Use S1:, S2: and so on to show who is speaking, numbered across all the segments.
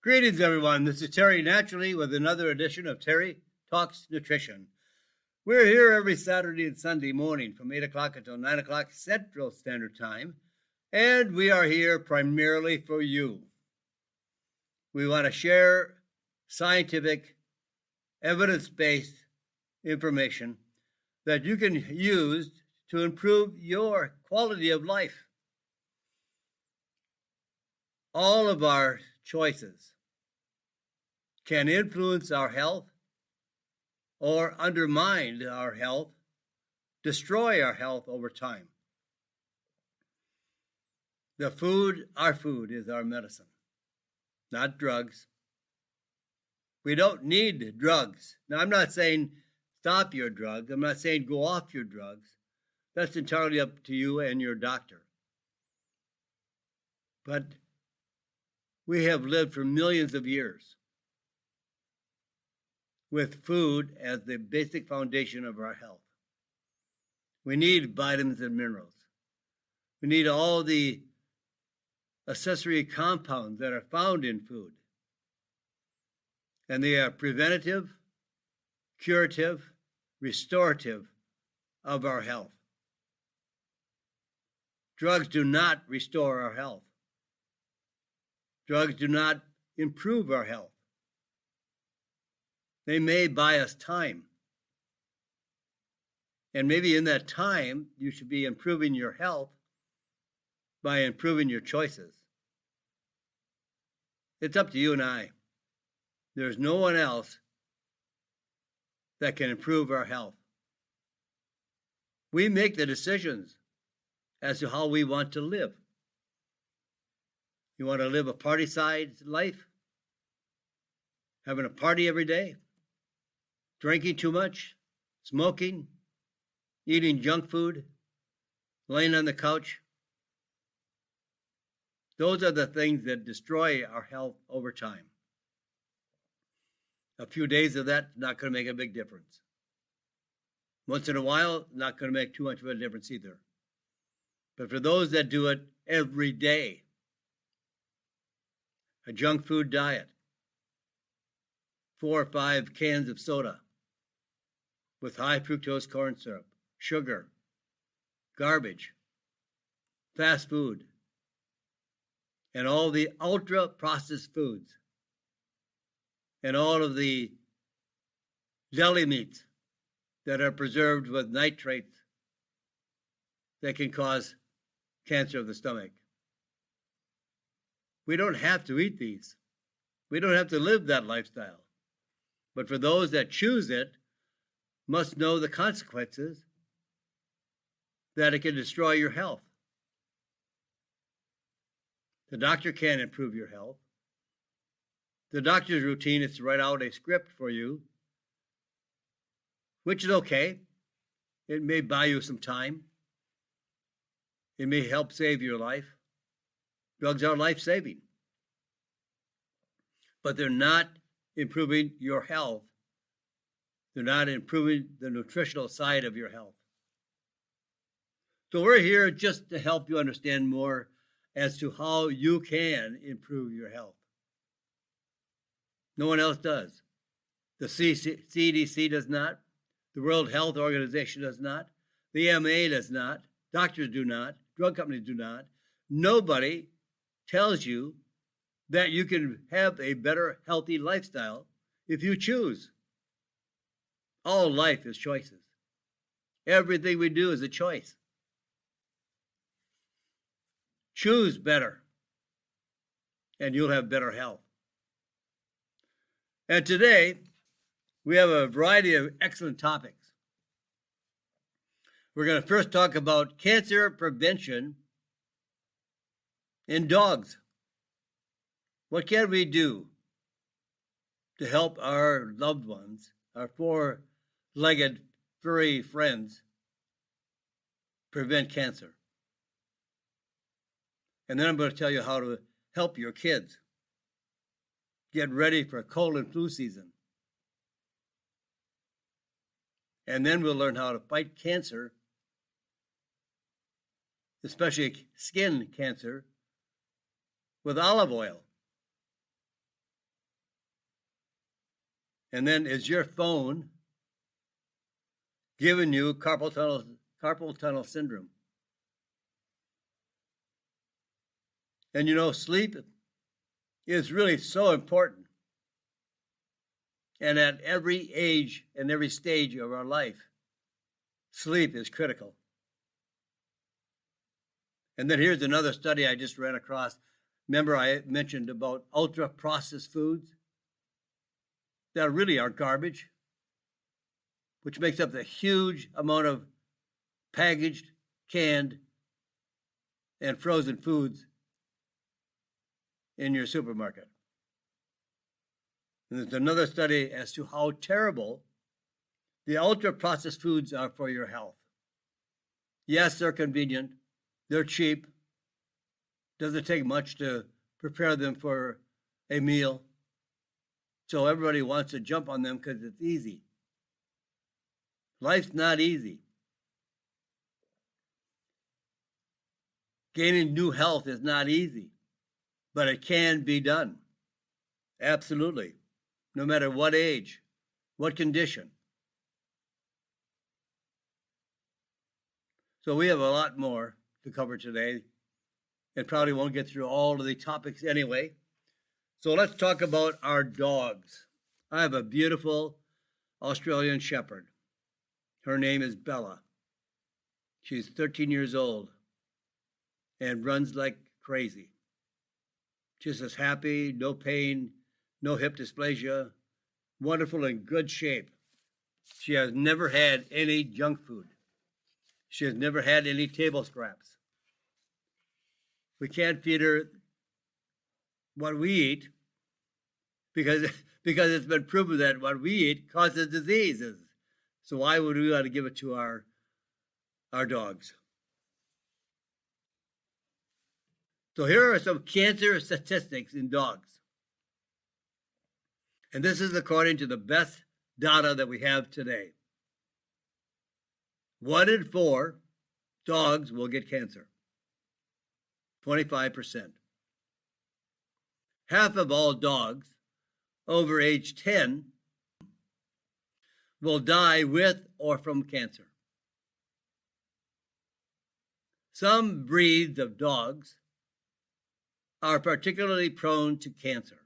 S1: Greetings, everyone. This is Terry Naturally with another edition of Terry Talks Nutrition. We're here every Saturday and Sunday morning from 8 o'clock until 9 o'clock Central Standard Time, and we are here primarily for you. We want to share scientific, evidence-based information that you can use to improve your quality of life. All of our choices can influence our health or undermine our health, destroy our health over time. Our food is our medicine, not drugs. We don't need drugs. Now, I'm not saying stop your drugs. I'm not saying go off your drugs. That's entirely up to you and your doctor. But we have lived for millions of years with food as the basic foundation of our health. We need vitamins and minerals. We need all the accessory compounds that are found in food. And they are preventative, curative, restorative of our health. Drugs do not restore our health. Drugs do not improve our health. They may buy us time. And maybe in that time, you should be improving your health by improving your choices. It's up to you and I. There's no one else that can improve our health. We make the decisions as to how we want to live. You want to live a party-side life? Having a party every day? Drinking too much? Smoking? Eating junk food? Laying on the couch? Those are the things that destroy our health over time. A few days of that, not going to make a big difference. Once in a while, not going to make too much of a difference either. But for those that do it every day, a junk food diet, 4 or 5 cans of soda with high fructose corn syrup, sugar, garbage, fast food, and all the ultra-processed foods, and all of the deli meats that are preserved with nitrates that can cause cancer of the stomach. We don't have to eat these. We don't have to live that lifestyle. But for those that choose it, must know the consequences that it can destroy your health. The doctor can't improve your health. The doctor's routine is to write out a script for you, which is okay. It may buy you some time. It may help save your life. Drugs are life-saving. But they're not improving your health. They're not improving the nutritional side of your health. So we're here just to help you understand more as to how you can improve your health. No one else does. The CDC does not. The World Health Organization does not. The AMA does not. Doctors do not. Drug companies do not. Nobody tells you that you can have a better, healthy lifestyle if you choose. All life is choices. Everything we do is a choice. Choose better, and you'll have better health. And today, we have a variety of excellent topics. We're going to first talk about cancer prevention in dogs. What can we do to help our loved ones, our 4-legged furry friends, prevent cancer? And then I'm going to tell you how to help your kids get ready for cold and flu season. And then we'll learn how to fight cancer, especially skin cancer, with olive oil. And then, is your phone giving you carpal tunnel syndrome? And you know, sleep is really so important. And at every age and every stage of our life, sleep is critical. And then here's another study I just ran across. Remember, I mentioned about ultra-processed foods that really are garbage, which makes up the huge amount of packaged, canned, and frozen foods in your supermarket. And there's another study as to how terrible the ultra-processed foods are for your health. Yes, they're convenient. They're cheap. Doesn't take much to prepare them for a meal. So everybody wants to jump on them because it's easy. Life's not easy. Gaining new health is not easy, but it can be done. Absolutely. No matter what age, what condition. So we have a lot more to cover today, and probably won't get through all of the topics anyway. So let's talk about our dogs. I have a beautiful Australian Shepherd. Her name is Bella. She's 13 years old and runs like crazy. Just as happy, no pain, no hip dysplasia, wonderful and good shape. She has never had any junk food. She has never had any table scraps. We can't feed her what we eat because it's been proven that what we eat causes diseases. So why would we want to give it to our dogs? So here are some cancer statistics in dogs. And this is according to the best data that we have today. 1 in 4 dogs will get cancer. 25%. Half of all dogs over age 10 will die with or from cancer. Some breeds of dogs are particularly prone to cancer.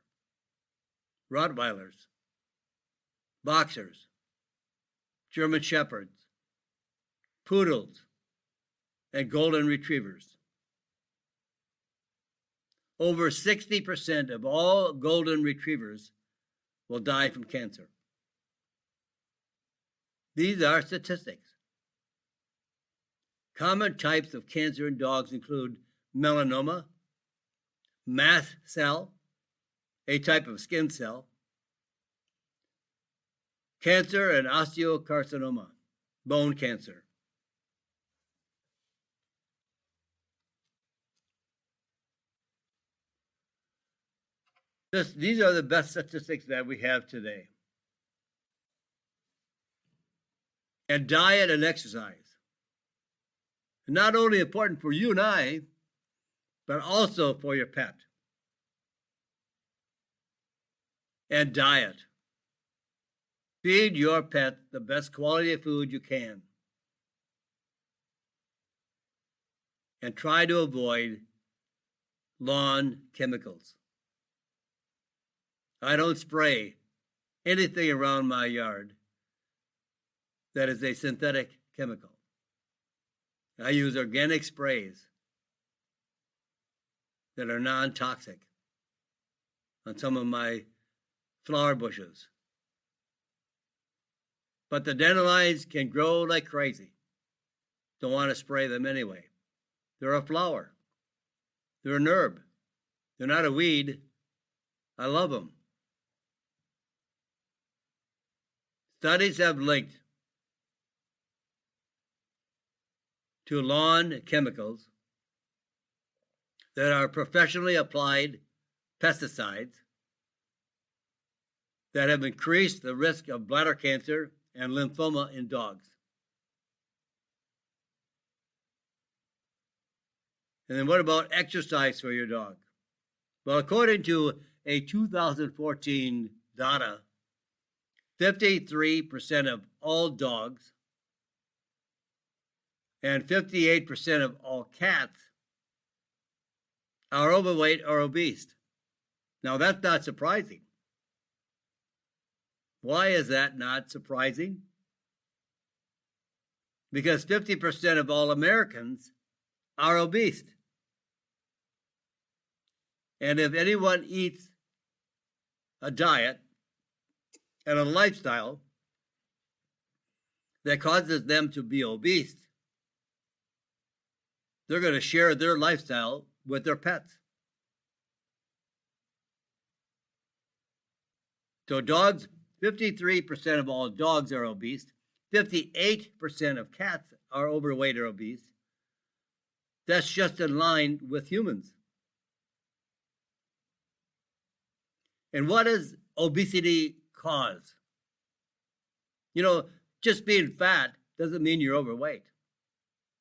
S1: Rottweilers, Boxers, German Shepherds, Poodles, and Golden Retrievers. Over 60% of all Golden Retrievers will die from cancer. These are statistics. Common types of cancer in dogs include melanoma, mast cell, a type of skin cell, cancer and osteocarcinoma, bone cancer. These are the best statistics that we have today. And diet and exercise. Not only important for you and I, but also for your pet. And diet. Feed your pet the best quality of food you can. And try to avoid lawn chemicals. I don't spray anything around my yard that is a synthetic chemical. I use organic sprays that are non-toxic on some of my flower bushes. But the dandelions can grow like crazy. Don't want to spray them anyway. They're a flower. They're an herb. They're not a weed. I love them. Studies have linked to lawn chemicals that are professionally applied pesticides that have increased the risk of bladder cancer and lymphoma in dogs. And then what about exercise for your dog? Well, according to a 2014 data 53% of all dogs and 58% of all cats are overweight or obese. Now, that's not surprising. Why is that not surprising? Because 50% of all Americans are obese. And if anyone eats a diet and a lifestyle that causes them to be obese, they're going to share their lifestyle with their pets. So dogs, 53% of all dogs are obese. 58% of cats are overweight or obese. That's just in line with humans. And what does obesity cause? You know, just being fat doesn't mean you're overweight.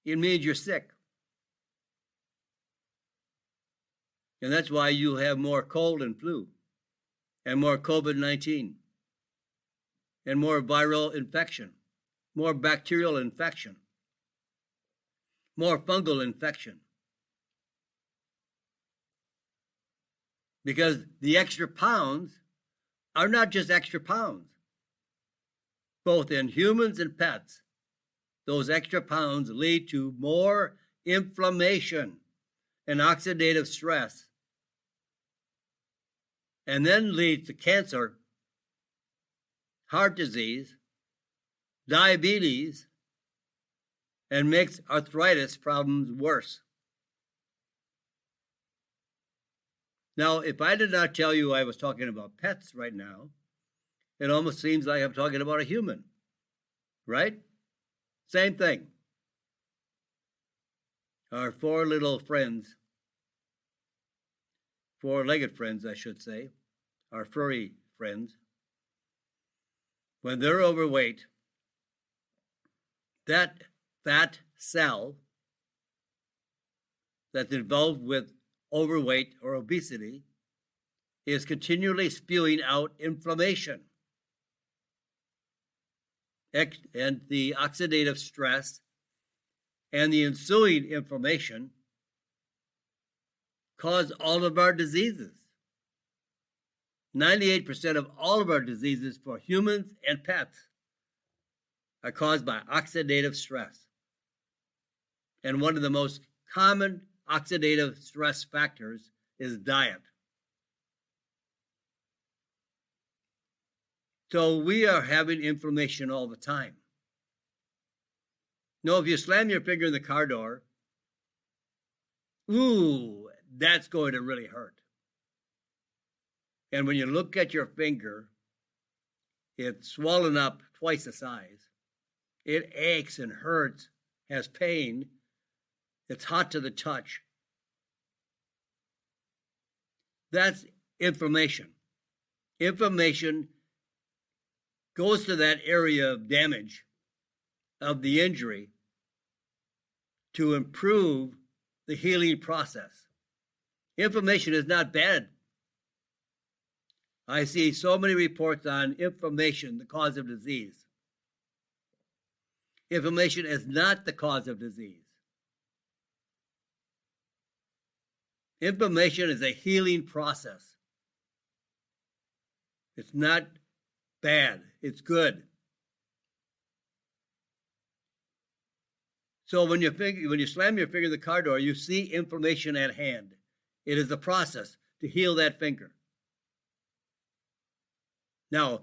S1: It means you're sick. And that's why you have more cold and flu, and more COVID-19, and more viral infection, more bacterial infection, more fungal infection. Because the extra pounds are not just extra pounds. Both in humans and pets, those extra pounds lead to more inflammation and oxidative stress, and then lead to cancer, heart disease, diabetes, and makes arthritis problems worse. Now, if I did not tell you I was talking about pets right now, it almost seems like I'm talking about a human, right? Same thing. Our four little friends, four-legged friends, I should say, our furry friends, when they're overweight, that fat cell that's involved with overweight or obesity is continually spewing out inflammation. And the oxidative stress and the ensuing inflammation cause all of our diseases. 98% of all of our diseases for humans and pets are caused by oxidative stress. And one of the most common oxidative stress factors is diet. So we are having inflammation all the time. Now, if you slam your finger in the car door, ooh, that's going to really hurt. And when you look at your finger, it's swollen up twice the size. It aches and hurts, has pain. It's hot to the touch. That's inflammation. Inflammation goes to that area of damage of the injury to improve the healing process. Inflammation is not bad. I see so many reports on inflammation, the cause of disease. Inflammation is not the cause of disease. Inflammation is a healing process. It's not bad. It's good. So when you slam your finger in the car door, you see inflammation at hand. It is a process to heal that finger. Now,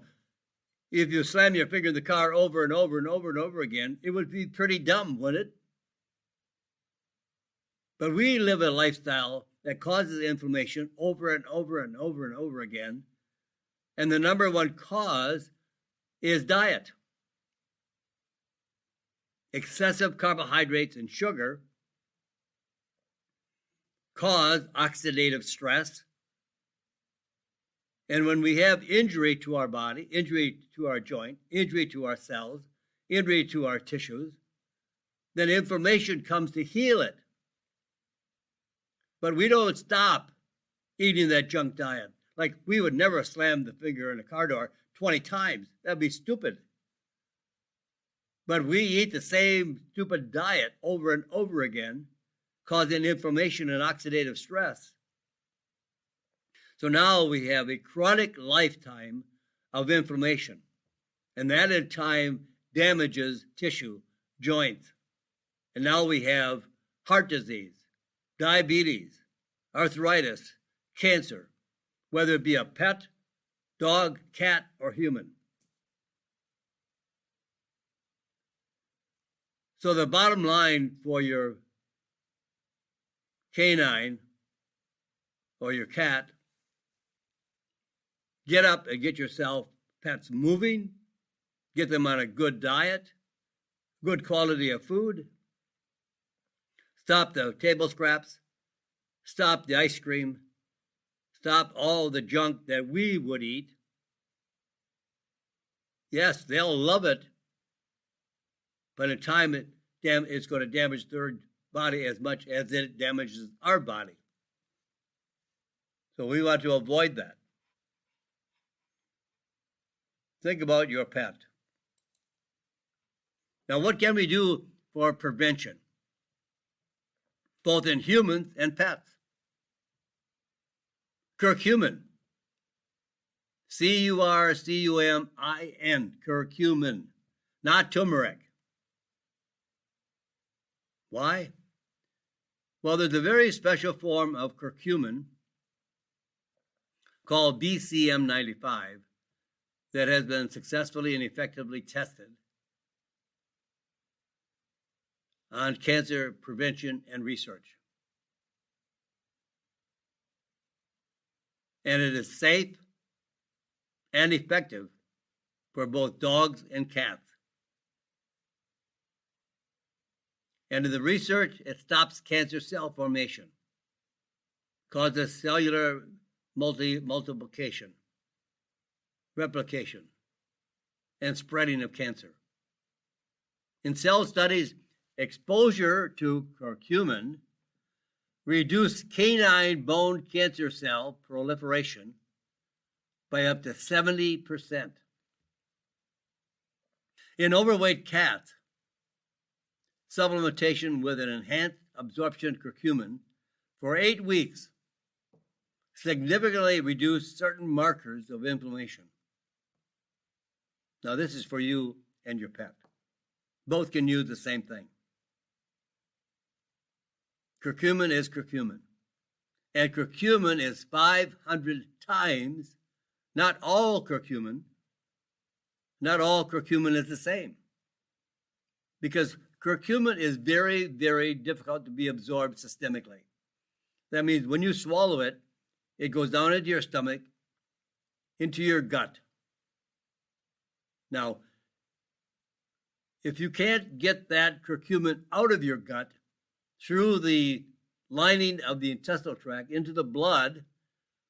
S1: if you slam your finger in the car over and over and over and over again, it would be pretty dumb, wouldn't it? But we live a lifestyle that causes inflammation over and over and over and over again. And the number one cause is diet. Excessive carbohydrates and sugar cause oxidative stress. And when we have injury to our body, injury to our joint, injury to our cells, injury to our tissues, then inflammation comes to heal it. But we don't stop eating that junk diet Like we would never slam the finger in a car door 20 times. That'd be stupid. But we eat the same stupid diet over and over again, causing inflammation and oxidative stress. So now we have a chronic lifetime of inflammation, and that in time damages tissue, joints. And now we have heart disease, diabetes, arthritis, cancer, whether it be a pet, dog, cat, or human. So the bottom line for your canine or your cat, get up and get yourself pets moving, get them on a good diet, good quality of food, stop the table scraps, stop the ice cream, stop all the junk that we would eat. Yes, they'll love it, but in time it's going to damage their body as much as it damages our body. So we want to avoid that. Think about your pet. Now, what can we do for prevention, both in humans and pets? Curcumin. C-U-R-C-U-M-I-N. Curcumin. Not turmeric. Why? Well, there's a very special form of curcumin called BCM95 that has been successfully and effectively tested on cancer prevention and research. And it is safe and effective for both dogs and cats. And in the research, it stops cancer cell formation, causes cellular multiplication, replication, and spreading of cancer. In cell studies, exposure to curcumin reduced canine bone cancer cell proliferation by up to 70%. In overweight cats, supplementation with an enhanced absorption curcumin for 8 weeks significantly reduced certain markers of inflammation. Now, this is for you and your pet. Both can use the same thing. Curcumin is curcumin. And curcumin is 500 times, not all curcumin is the same. Because curcumin is very, very difficult to be absorbed systemically. That means when you swallow it, it goes down into your stomach, into your gut. Now, if you can't get that curcumin out of your gut through the lining of the intestinal tract into the blood,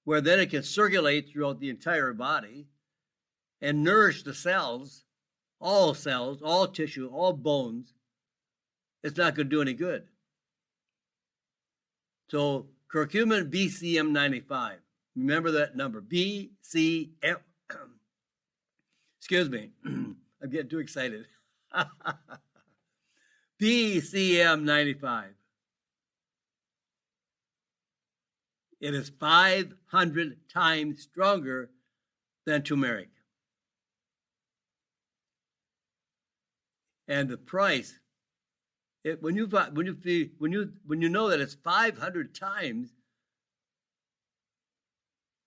S1: where then it can circulate throughout the entire body and nourish the cells, all tissue, all bones, it's not going to do any good. So curcumin BCM95, remember that number, BCM, excuse me, I'm getting too excited. BCM95. It is 500 times stronger than turmeric. And the price, when you know that it's 500 times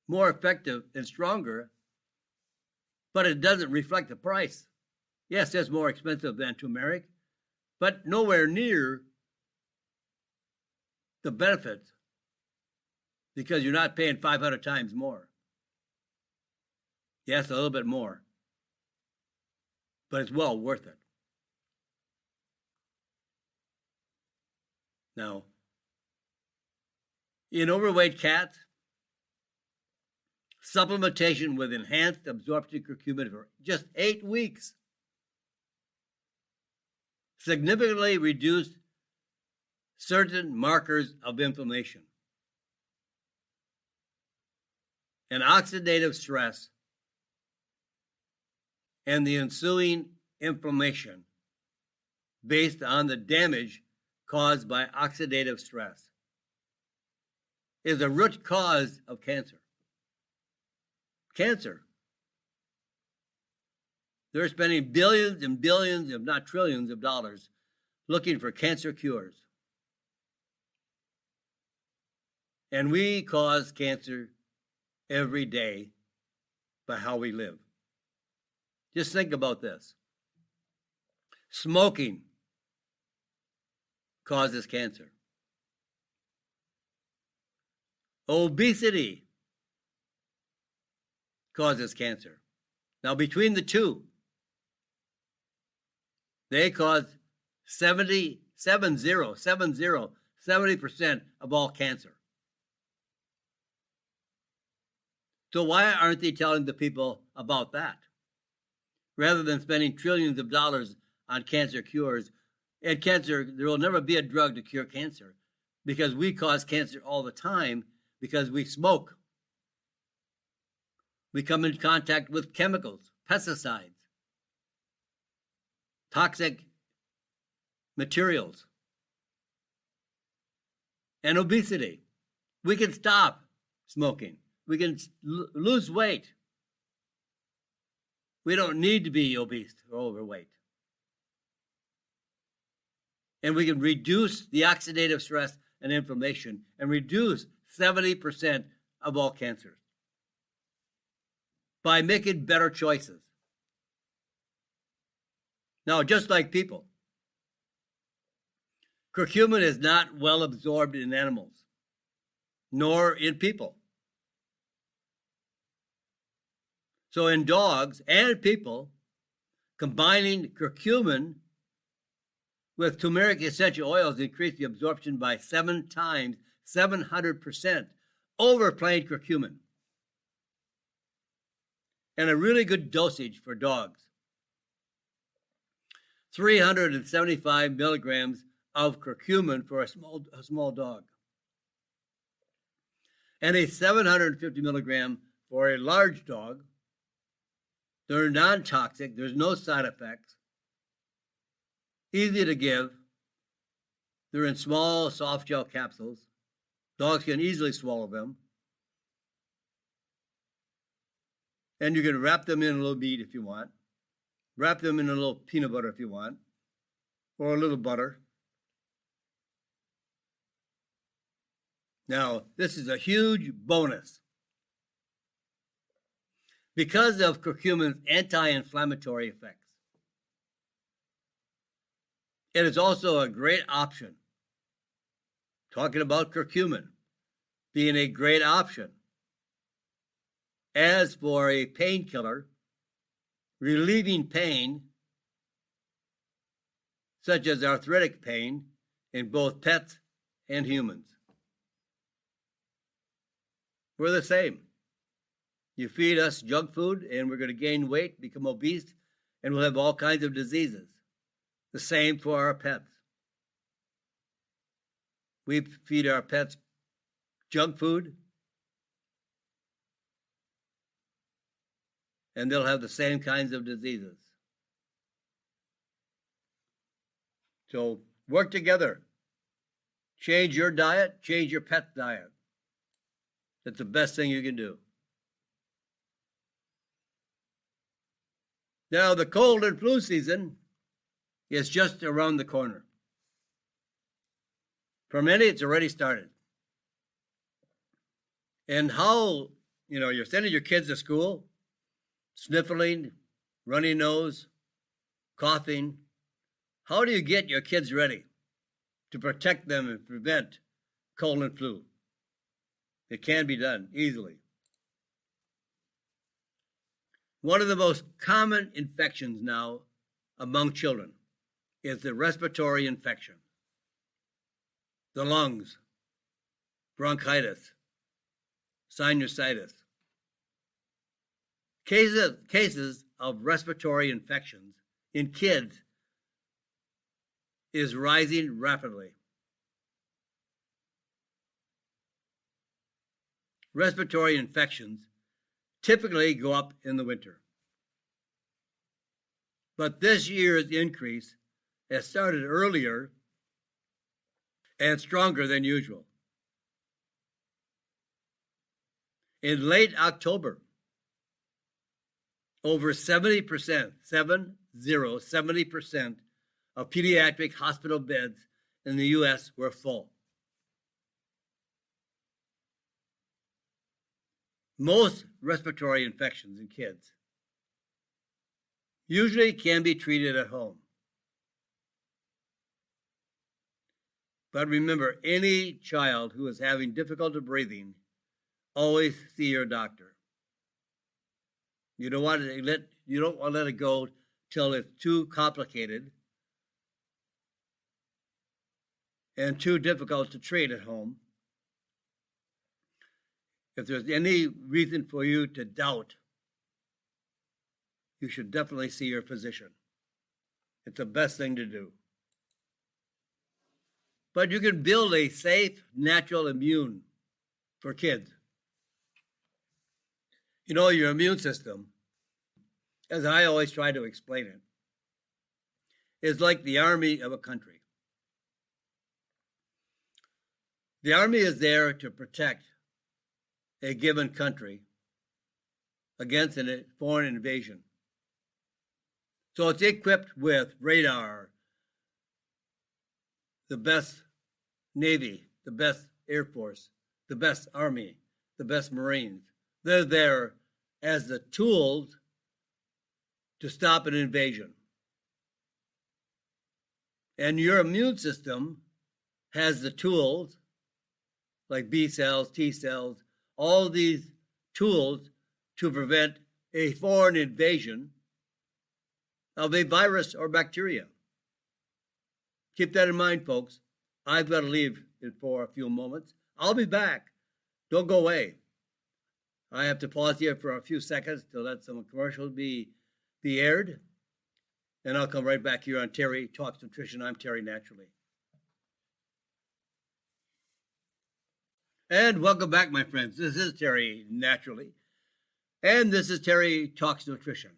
S1: more effective and stronger, but it doesn't reflect the price. Yes, it's more expensive than turmeric, but nowhere near the benefits, because you're not paying 500 times more. Yes, a little bit more, but it's well worth it. Now, in overweight cats, supplementation with enhanced absorption curcumin for just 8 weeks significantly reduced certain markers of inflammation. and oxidative stress and the ensuing inflammation based on the damage caused by oxidative stress is a root cause of cancer. Cancer. They're spending billions and billions, if not trillions of dollars, looking for cancer cures. And we cause cancer every day by how we live. Just think about this. Smoking causes cancer. Obesity causes cancer. Now, between the two, they cause 70% of all cancer. So why aren't they telling the people about that? Rather than spending trillions of dollars on cancer cures, and cancer, there will never be a drug to cure cancer because we cause cancer all the time because we smoke. We come in contact with chemicals, pesticides, toxic materials, and obesity. We can stop smoking. We can lose weight. We don't need to be obese or overweight. And we can reduce the oxidative stress and inflammation and reduce 70% of all cancers by making better choices. Now, just like people, curcumin is not well absorbed in animals, nor in people. So in dogs and people, combining curcumin with turmeric essential oils increase the absorption by 7 times, 700% over plain curcumin. And a really good dosage for dogs. 375 milligrams of curcumin for a small dog. And a 750 milligram for a large dog. They're non-toxic. There's no side effects. Easy to give. They're in small, soft gel capsules. Dogs can easily swallow them. And you can wrap them in a little meat if you want. Wrap them in a little peanut butter if you want. Or a little butter. Now, this is a huge bonus. Because of curcumin's anti-inflammatory effects. It is also a great option. Talking about curcumin being a great option. As for a painkiller, relieving pain, such as arthritic pain in both pets and humans. We're the same. You feed us junk food and we're going to gain weight, become obese, and we'll have all kinds of diseases. The same for our pets. We feed our pets junk food, and they'll have the same kinds of diseases. So work together. Change your diet, change your pet's diet. That's the best thing you can do. Now, the cold and flu season is just around the corner. For many, it's already started. And how, you're sending your kids to school, sniffling, runny nose, coughing. How do you get your kids ready to protect them and prevent cold and flu? It can be done easily. One of the most common infections now among children is the respiratory infection, the lungs, bronchitis, sinusitis. Cases of respiratory infections in kids is rising rapidly. Respiratory infections typically go up in the winter. But this year's increase has started earlier and stronger than usual. In late October, over 70%, 70% of pediatric hospital beds in the U.S. were full. Most respiratory infections in kids usually can be treated at home. But remember, any child who is having difficulty breathing, always see your doctor. You don't want to let it go till it's too complicated and too difficult to treat at home. If there's any reason for you to doubt, you should definitely see your physician. It's the best thing to do. But you can build a safe, natural immune for kids. You know, your immune system, as I always try to explain it, is like the army of a country. The army is there to protect a given country against a foreign invasion. So it's equipped with radar, the best Navy, the best Air Force, the best Army, the best Marines. They're there as the tools to stop an invasion. And your immune system has the tools like B cells, T cells, all these tools to prevent a foreign invasion of a virus or bacteria. Keep that in mind, folks. I've got to leave for a few moments. I'll be back. Don't go away. I have to pause here for a few seconds to let some commercials be aired. And I'll come right back here on Terry Talks Nutrition. I'm Terry Naturally. And welcome back, my friends. This is Terry Naturally. And this is Terry Talks Nutrition.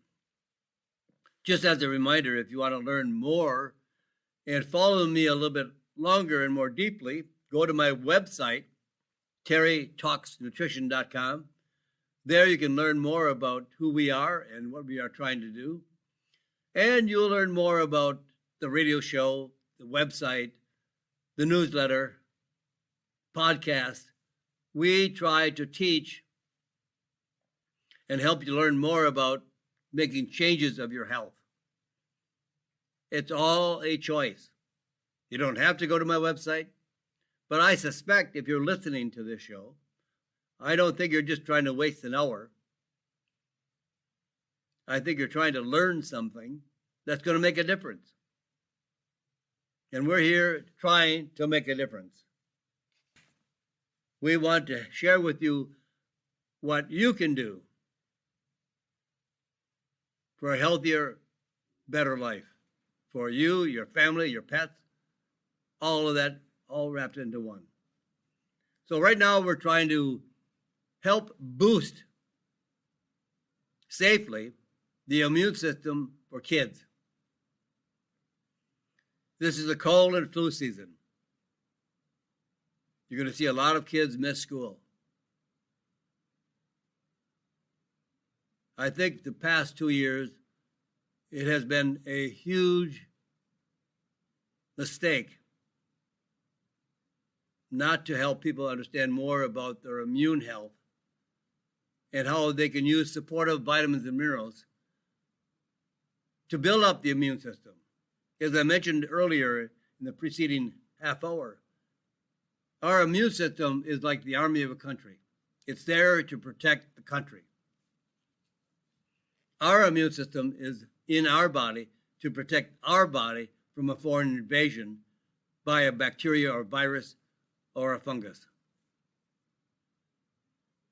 S1: Just as a reminder, if you want to learn more and follow me a little bit longer and more deeply, go to my website, terrytalksnutrition.com. There you can learn more about who we are and what we are trying to do. And you'll learn more about the radio show, the website, the newsletter, podcast. We try to teach and help you learn more about making changes of your health. It's all a choice. You don't have to go to my website, but I suspect if you're listening to this show, I don't think you're just trying to waste an hour. I think you're trying to learn something that's going to make a difference. And we're here trying to make a difference. We want to share with you what you can do for a healthier, better life. For you, your family, your pets, all of that, all wrapped into one. So right now we're trying to help boost safely the immune system for kids. This is a cold and flu season. You're going to see a lot of kids miss school. I think the past 2 years, it has been a huge mistake not to help people understand more about their immune health and how they can use supportive vitamins and minerals to build up the immune system. As I mentioned earlier in the preceding half hour, our immune system is like the army of a country. It's there to protect the country. Our immune system is in our body to protect our body from a foreign invasion by a bacteria or virus or a fungus.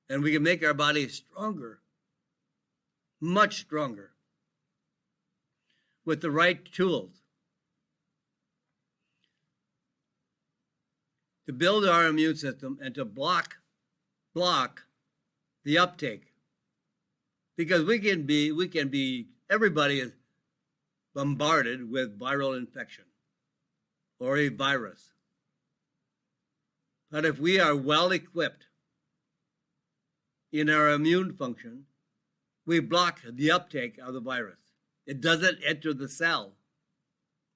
S1: And we can make our body stronger, much stronger, with the right tools to build our immune system and to block the uptake because everybody is bombarded with viral infection or a virus. But if we are well equipped in our immune function, we block the uptake of the virus. It doesn't enter the cell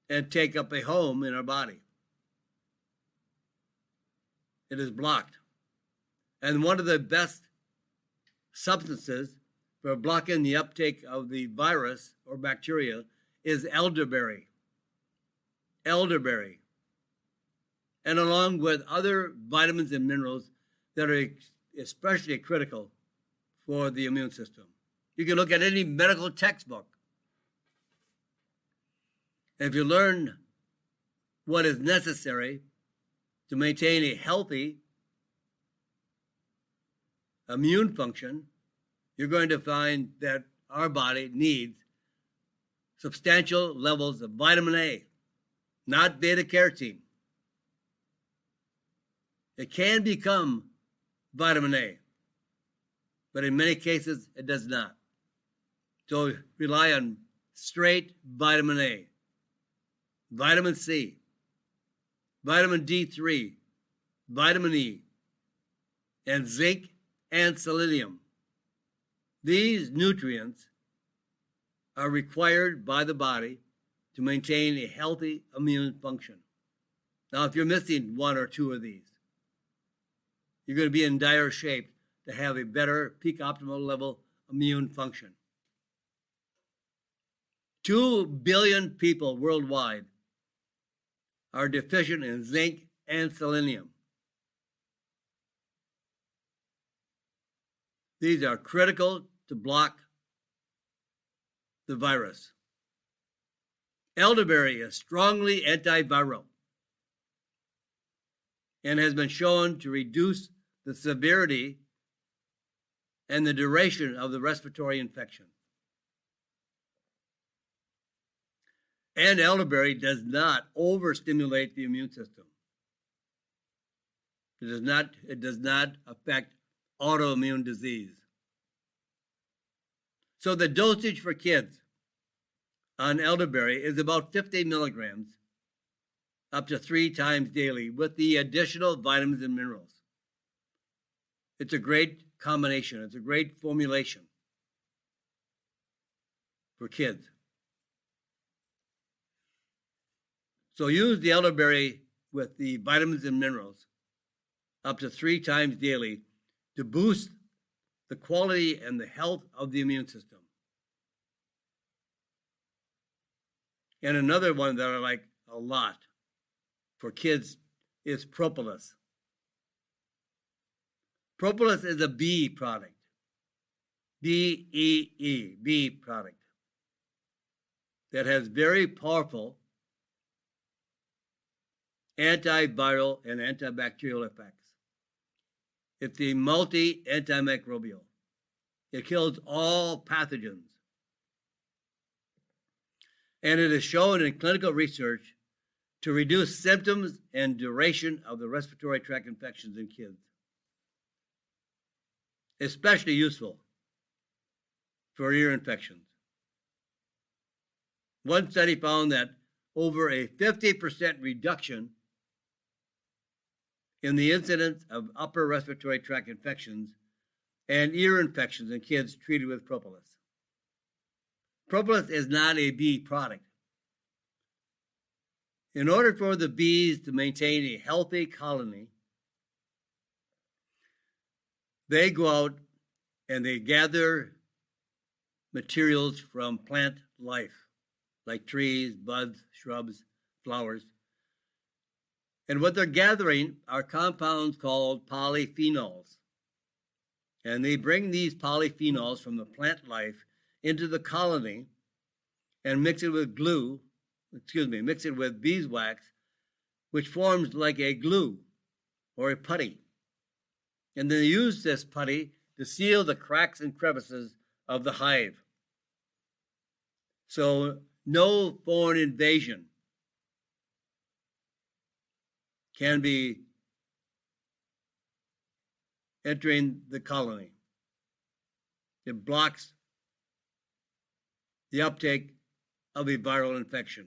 S1: and take up a home in our body. It is blocked. And one of the best substances for blocking the uptake of the virus or bacteria is elderberry. Elderberry. And along with other vitamins and minerals that are especially critical for the immune system. You can look at any medical textbook. If you learn what is necessary to maintain a healthy immune function, you're going to find that our body needs substantial levels of vitamin A, not beta carotene. It can become vitamin A, but in many cases it does not. So rely on straight vitamin A, vitamin C, vitamin D3, vitamin E, and zinc and selenium. These nutrients are required by the body to maintain a healthy immune function. Now, if you're missing one or two of these, you're going to be in dire shape to have a better peak optimal level immune function. 2 billion people worldwide are deficient in zinc and selenium. These are critical to block the virus. Elderberry is strongly antiviral and has been shown to reduce the severity and the duration of the respiratory infection. And elderberry does not overstimulate the immune system. It does not affect autoimmune disease. So the dosage for kids on elderberry is about 50 milligrams up to 3 times daily with the additional vitamins and minerals. It's a great combination. It's a great formulation for kids. So use the elderberry with the vitamins and minerals up to 3 times daily to boost the quality and the health of the immune system. And another one that I like a lot for kids is propolis. Propolis is a bee product. B-E-E, bee product, that has very powerful antiviral and antibacterial effects. It's a multi-antimicrobial. It kills all pathogens. And it is shown in clinical research to reduce symptoms and duration of the respiratory tract infections in kids. Especially useful for ear infections. One study found that over a 50% reduction in the incidence of upper respiratory tract infections and ear infections in kids treated with propolis. Propolis is not a bee product. In order for the bees to maintain a healthy colony, they go out and they gather materials from plant life, like trees, buds, shrubs, flowers. And what they're gathering are compounds called polyphenols. And they bring these polyphenols from the plant life into the colony and mix it with beeswax, which forms like a glue or a putty. And they use this putty to seal the cracks and crevices of the hive. So no foreign invasion can be entering the colony. It blocks the uptake of a viral infection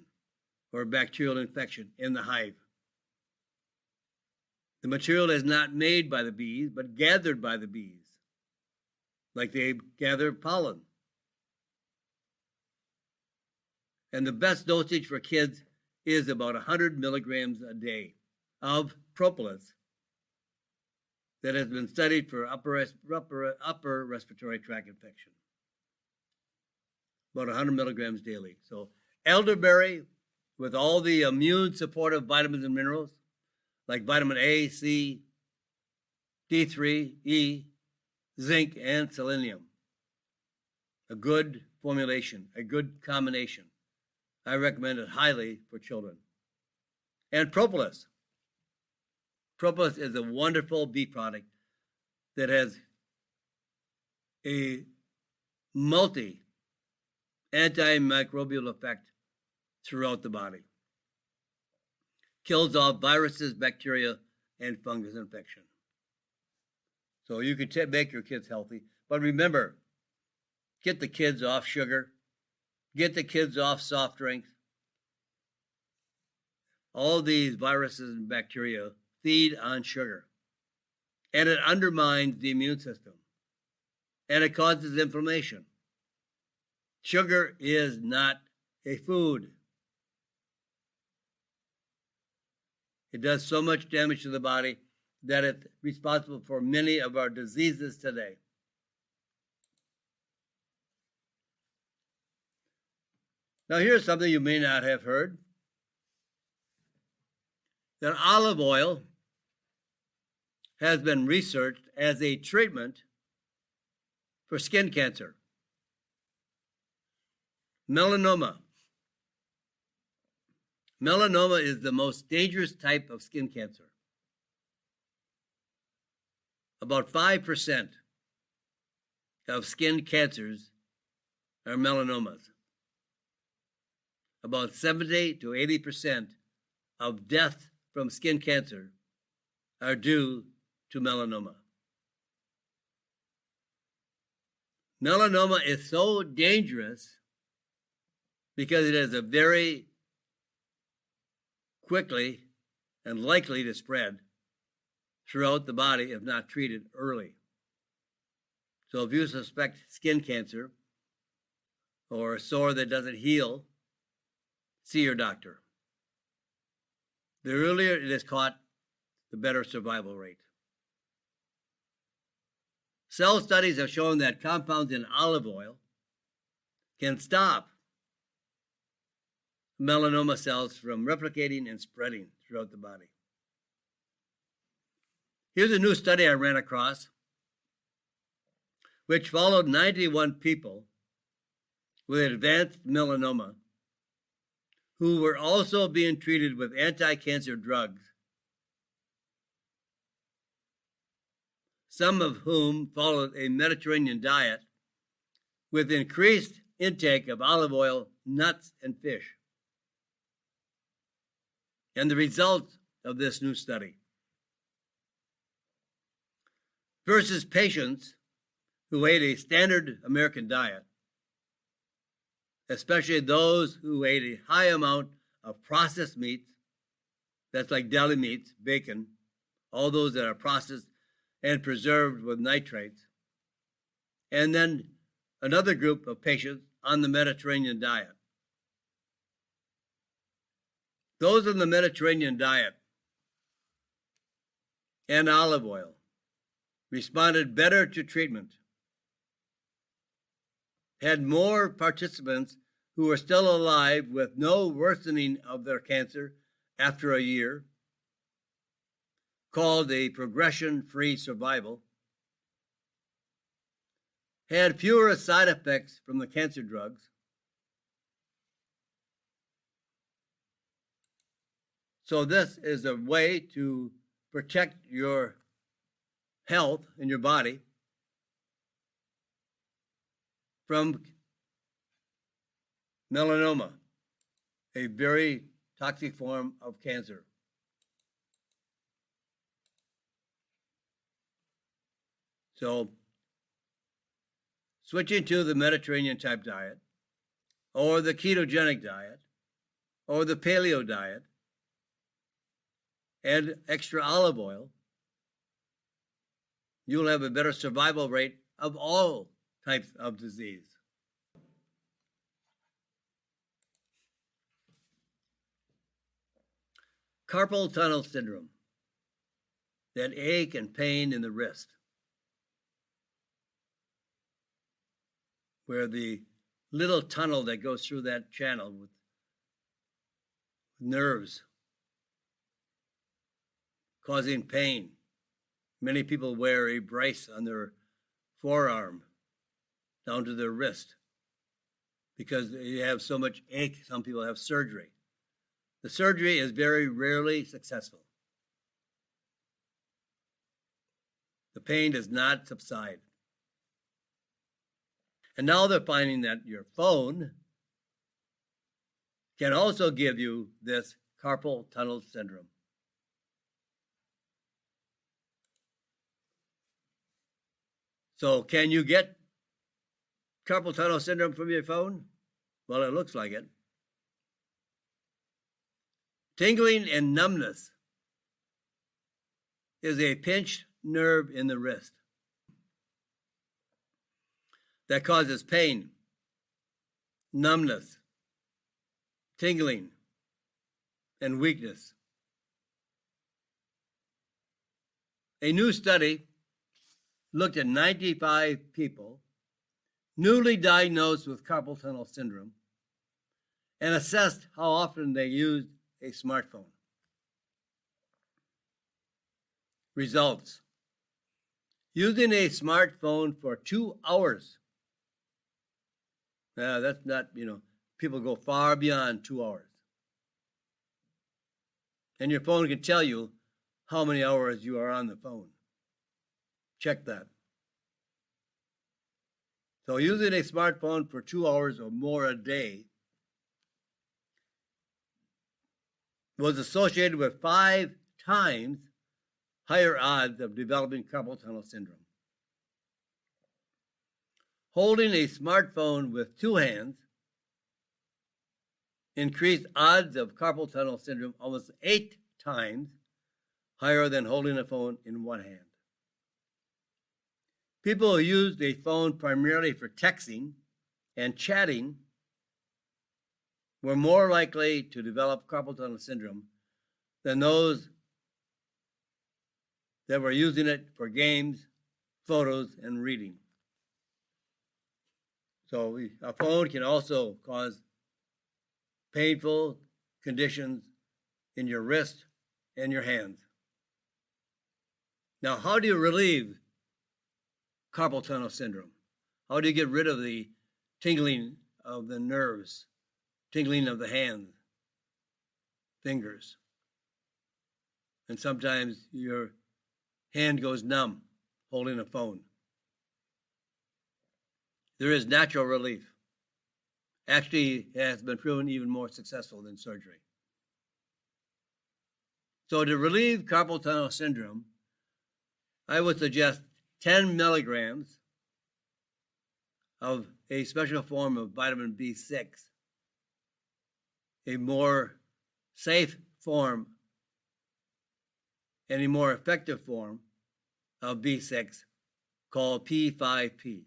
S1: or bacterial infection in the hive. The material is not made by the bees, but gathered by the bees, like they gather pollen. And the best dosage for kids is about 100 milligrams a day of propolis that has been studied for upper respiratory tract infection. About 100 milligrams daily. So elderberry with all the immune supportive vitamins and minerals like vitamin A, C, D3, E, zinc, and selenium. A good formulation, a good combination. I recommend it highly for children. And propolis. Propolis is a wonderful bee product that has a antimicrobial effect throughout the body. Kills off viruses, bacteria, and fungus infection. So you can make your kids healthy. But remember, get the kids off sugar. Get the kids off soft drinks. All these viruses and bacteria feed on sugar. And it undermines the immune system. And it causes inflammation. Sugar is not a food. It does so much damage to the body that it's responsible for many of our diseases today. Now, here's something you may not have heard. That olive oil has been researched as a treatment for skin cancer. Melanoma. Melanoma is the most dangerous type of skin cancer. About 5% of skin cancers are melanomas. About 70 to 80% of death from skin cancer are due to melanoma. Melanoma is so dangerous because it is a very quickly and likely to spread throughout the body if not treated early. So if you suspect skin cancer or a sore that doesn't heal, see your doctor. The earlier it is caught, the better survival rate. Cell studies have shown that compounds in olive oil can stop melanoma cells from replicating and spreading throughout the body. Here's a new study I ran across, which followed 91 people with advanced melanoma who were also being treated with anti-cancer drugs, some of whom followed a Mediterranean diet with increased intake of olive oil, nuts, and fish. And the results of this new study versus patients who ate a standard American diet, especially those who ate a high amount of processed meats, that's like deli meats, bacon, all those that are processed and preserved with nitrates, and then another group of patients on the Mediterranean diet. Those on the Mediterranean diet and olive oil responded better to treatment, had more participants who were still alive with no worsening of their cancer after a year, called a progression-free survival, had fewer side effects from the cancer drugs, so this is a way to protect your health in your body from melanoma, a very toxic form of cancer. So, switching to the Mediterranean type diet or the ketogenic diet, or the paleo diet, and extra olive oil, you'll have a better survival rate of all types of disease. Carpal tunnel syndrome, that ache and pain in the wrist, where the little tunnel that goes through that channel with nerves causing pain. Many people wear a brace on their forearm down to their wrist because they have so much ache. Some people have surgery. The surgery is very rarely successful. The pain does not subside. And now they're finding that your phone can also give you this carpal tunnel syndrome. So can you get carpal tunnel syndrome from your phone? Well, it looks like it. Tingling and numbness is a pinched nerve in the wrist that causes pain, numbness, tingling, and weakness. A new study looked at 95 people newly diagnosed with carpal tunnel syndrome and assessed how often they used a smartphone. Results: using a smartphone for 2 hours. That's not, people go far beyond 2 hours. And your phone can tell you how many hours you are on the phone. Check that. So using a smartphone for 2 hours or more a day was associated with 5 times higher odds of developing carpal tunnel syndrome. Holding a smartphone with 2 hands increased odds of carpal tunnel syndrome almost 8 times higher than holding a phone in 1 hand. People who used a phone primarily for texting and chatting were more likely to develop carpal tunnel syndrome than those that were using it for games, photos, and reading. So a phone can also cause painful conditions in your wrist and your hands. Now, how do you relieve carpal tunnel syndrome? How do you get rid of the tingling of the nerves, tingling of the hands, fingers? And sometimes your hand goes numb holding a phone. There is natural relief. Actually, it has been proven even more successful than surgery. So to relieve carpal tunnel syndrome, I would suggest 10 milligrams of a special form of vitamin B6, a more safe form and a more effective form of B6 called P5P.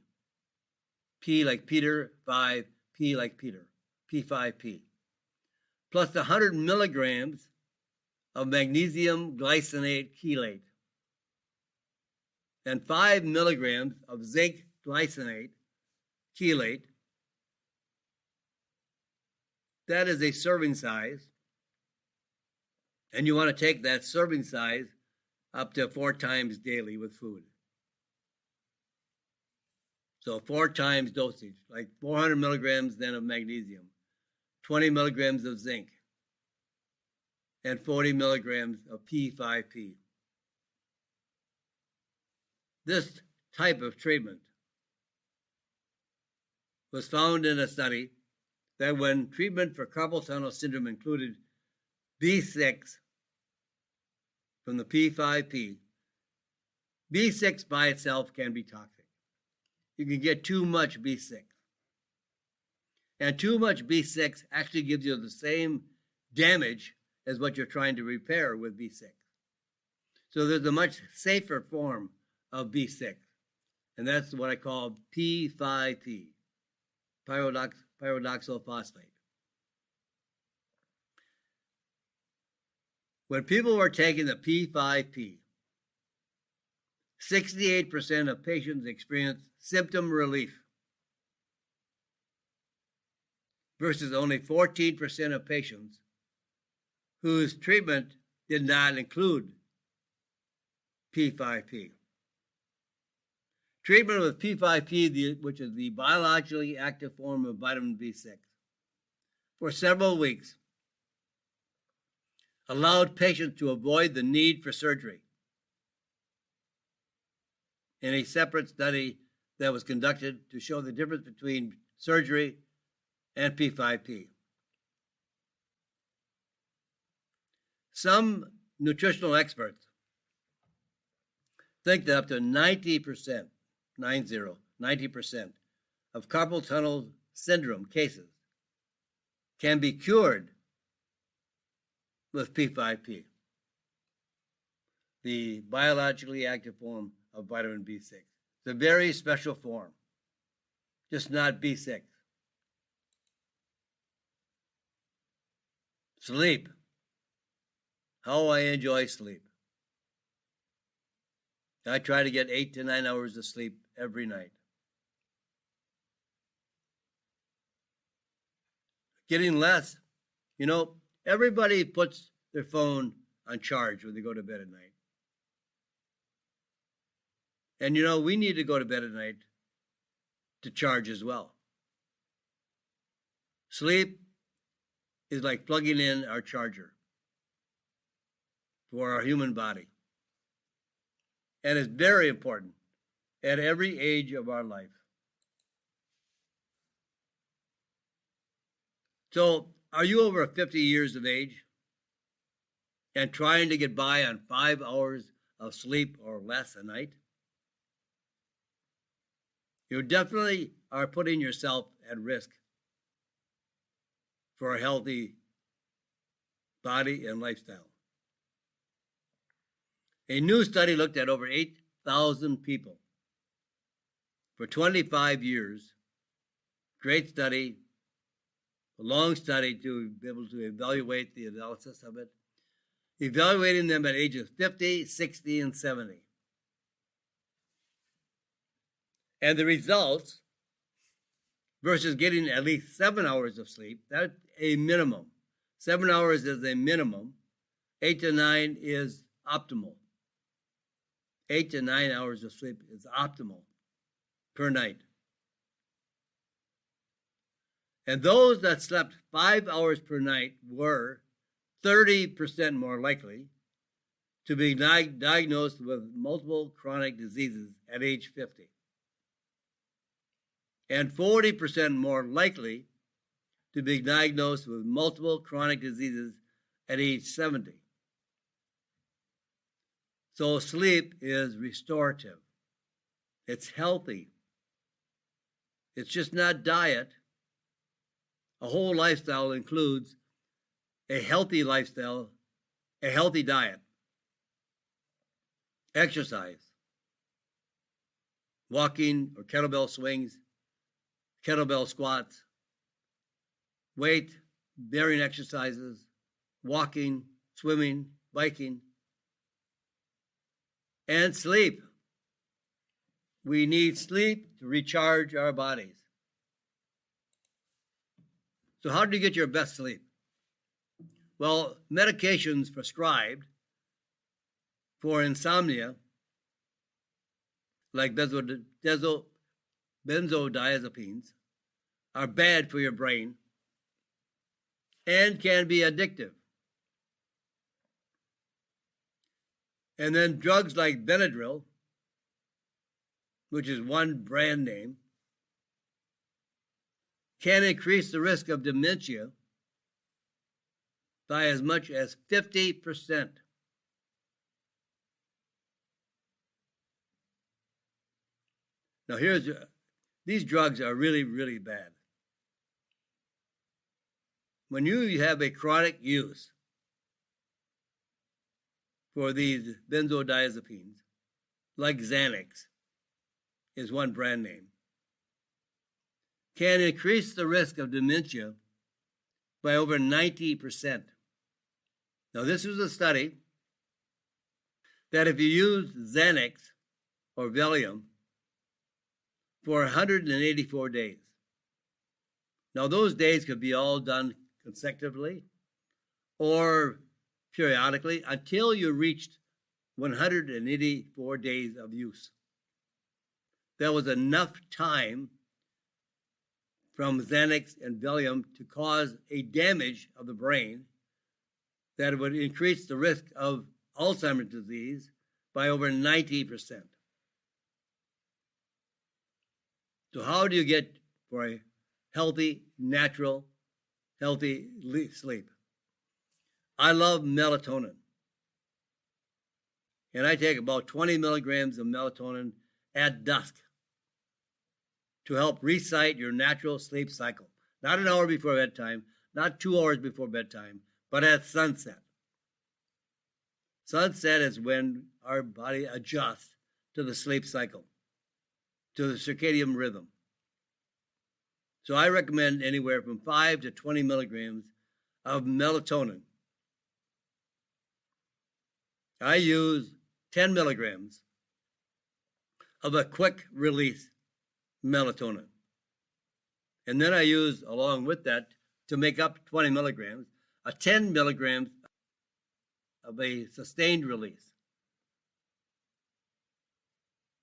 S1: P like Peter, 5, P like Peter, P5P. Plus 100 milligrams of magnesium glycinate chelate and 5 milligrams of zinc glycinate chelate. That is a serving size. And you want to take that serving size up to 4 times daily with food. So 4 times dosage, like 400 milligrams then of magnesium, 20 milligrams of zinc, and 40 milligrams of P5P. This type of treatment was found in a study that when treatment for carpal tunnel syndrome included B6 from the P5P, B6 by itself can be toxic. You can get too much B6. And too much B6 actually gives you the same damage as what you're trying to repair with B6. So there's a much safer form of B6, and that's what I call P5P, pyridoxal phosphate. When people were taking the P5P, 68% of patients experienced symptom relief versus only 14% of patients whose treatment did not include P5P. Treatment with P5P, which is the biologically active form of vitamin B6, for several weeks allowed patients to avoid the need for surgery. In a separate study that was conducted to show the difference between surgery and P5P. Some nutritional experts think that up to 90% of carpal tunnel syndrome cases can be cured with P5P, the biologically active form of vitamin B6. It's a very special form, just not B6. Sleep. How I enjoy sleep. I try to get 8 to 9 hours of sleep every night. Getting less. You know, everybody puts their phone on charge when they go to bed at night. And you know, we need to go to bed at night to charge as well. Sleep is like plugging in our charger for our human body. And it's very important at every age of our life. So, are you over 50 years of age and trying to get by on 5 hours of sleep or less a night? You definitely are putting yourself at risk for a healthy body and lifestyle. A new study looked at over 8,000 people for 25 years. Great study, a long study to be able to evaluate the analysis of it, evaluating them at ages 50, 60, and 70. And the results versus getting at least 7 hours of sleep, that's a minimum. 7 hours is a minimum. 8 to 9 is optimal. 8 to 9 hours of sleep is optimal per night. And those that slept 5 hours per night were 30% more likely to be diagnosed with multiple chronic diseases at age 50. And 40% more likely to be diagnosed with multiple chronic diseases at age 70. So sleep is restorative. It's healthy. It's just not diet. A whole lifestyle includes a healthy lifestyle, a healthy diet, exercise, walking or kettlebell swings, kettlebell squats, weight-bearing exercises, walking, swimming, biking, and sleep. We need sleep to recharge our bodies. So how do you get your best sleep? Well, medications prescribed for insomnia, like benzodiazepines, are bad for your brain and can be addictive. And then drugs like Benadryl, which is one brand name, can increase the risk of dementia by as much as 50%. Now these drugs are really, really bad. when you have a chronic use for these benzodiazepines, like Xanax is one brand name, can increase the risk of dementia by over 90%. Now, this was a study that if you use Xanax or Valium for 184 days, now those days could be all done consecutively or periodically until you reached 184 days of use. That was enough time from Xanax and Valium to cause a damage of the brain that would increase the risk of Alzheimer's disease by over 90%. So how do you get for a healthy, natural, healthy sleep? I love melatonin. And I take about 20 milligrams of melatonin at dusk to help reset your natural sleep cycle. Not an hour before bedtime, not 2 hours before bedtime, but at sunset. Sunset is when our body adjusts to the sleep cycle, to the circadian rhythm. So I recommend anywhere from 5 to 20 milligrams of melatonin. I use 10 milligrams of a quick release melatonin. And then I use, along with that, to make up 20 milligrams, a 10 milligrams of a sustained release.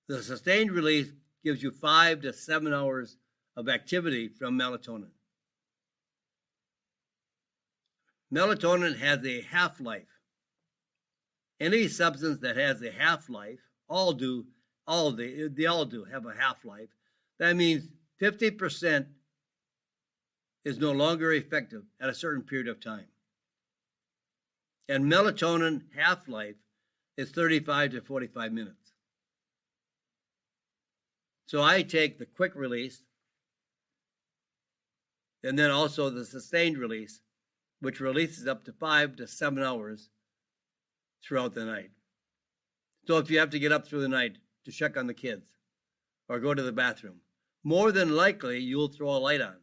S1: The sustained release gives you 5 to 7 hours of activity from melatonin. Melatonin has a half-life. Any substance that has a half-life, they all do have a half-life. That means 50% is no longer effective at a certain period of time. And melatonin half-life is 35 to 45 minutes. So I take the quick release and then also the sustained release, which releases up to 5 to 7 hours throughout the night. So if you have to get up through the night to check on the kids or go to the bathroom, more than likely you'll throw a light on.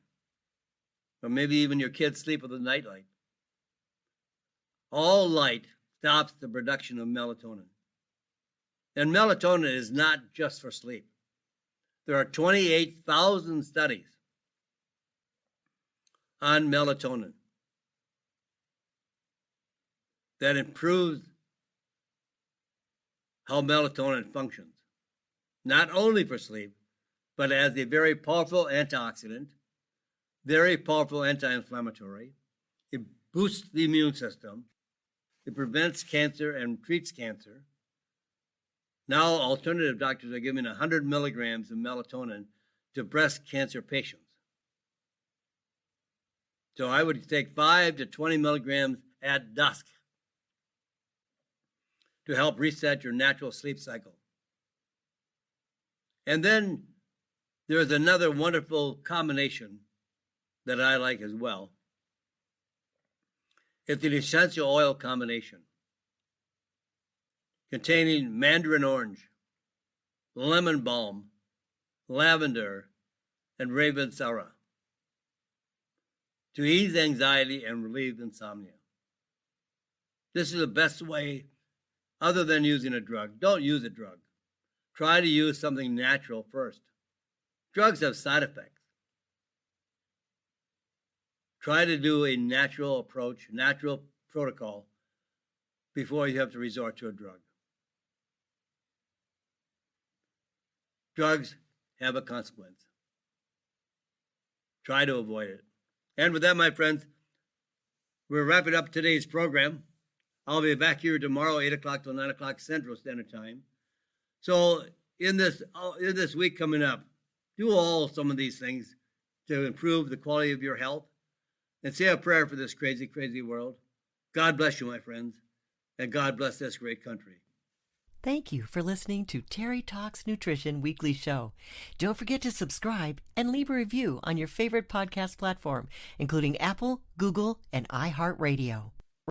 S1: Or maybe even your kids sleep with a nightlight. All light stops the production of melatonin. And melatonin is not just for sleep. There are 28,000 studies on melatonin that improves how melatonin functions, not only for sleep, but as a very powerful antioxidant, very powerful anti-inflammatory. It boosts the immune system. It prevents cancer and treats cancer. Now, alternative doctors are giving 100 milligrams of melatonin to breast cancer patients. So I would take 5 to 20 milligrams at dusk to help reset your natural sleep cycle. And then there's another wonderful combination that I like as well. It's an essential oil combination containing mandarin orange, lemon balm, lavender, and ravensara to ease anxiety and relieve insomnia. This is the best way other than using a drug. Don't use a drug. Try to use something natural first. Drugs have side effects. Try to do a natural approach, natural protocol before you have to resort to a drug. Drugs have a consequence. Try to avoid it. And with that, my friends, we're wrapping up today's program. I'll be back here tomorrow, 8 o'clock till 9 o'clock Central Standard Time. So in this week coming up, do all some of these things to improve the quality of your health. And say a prayer for this crazy, crazy world. God bless you, my friends, and God bless this great country.
S2: Thank you for listening to Terry Talks Nutrition Weekly Show. Don't forget to subscribe and leave a review on your favorite podcast platform, including Apple, Google, and iHeartRadio.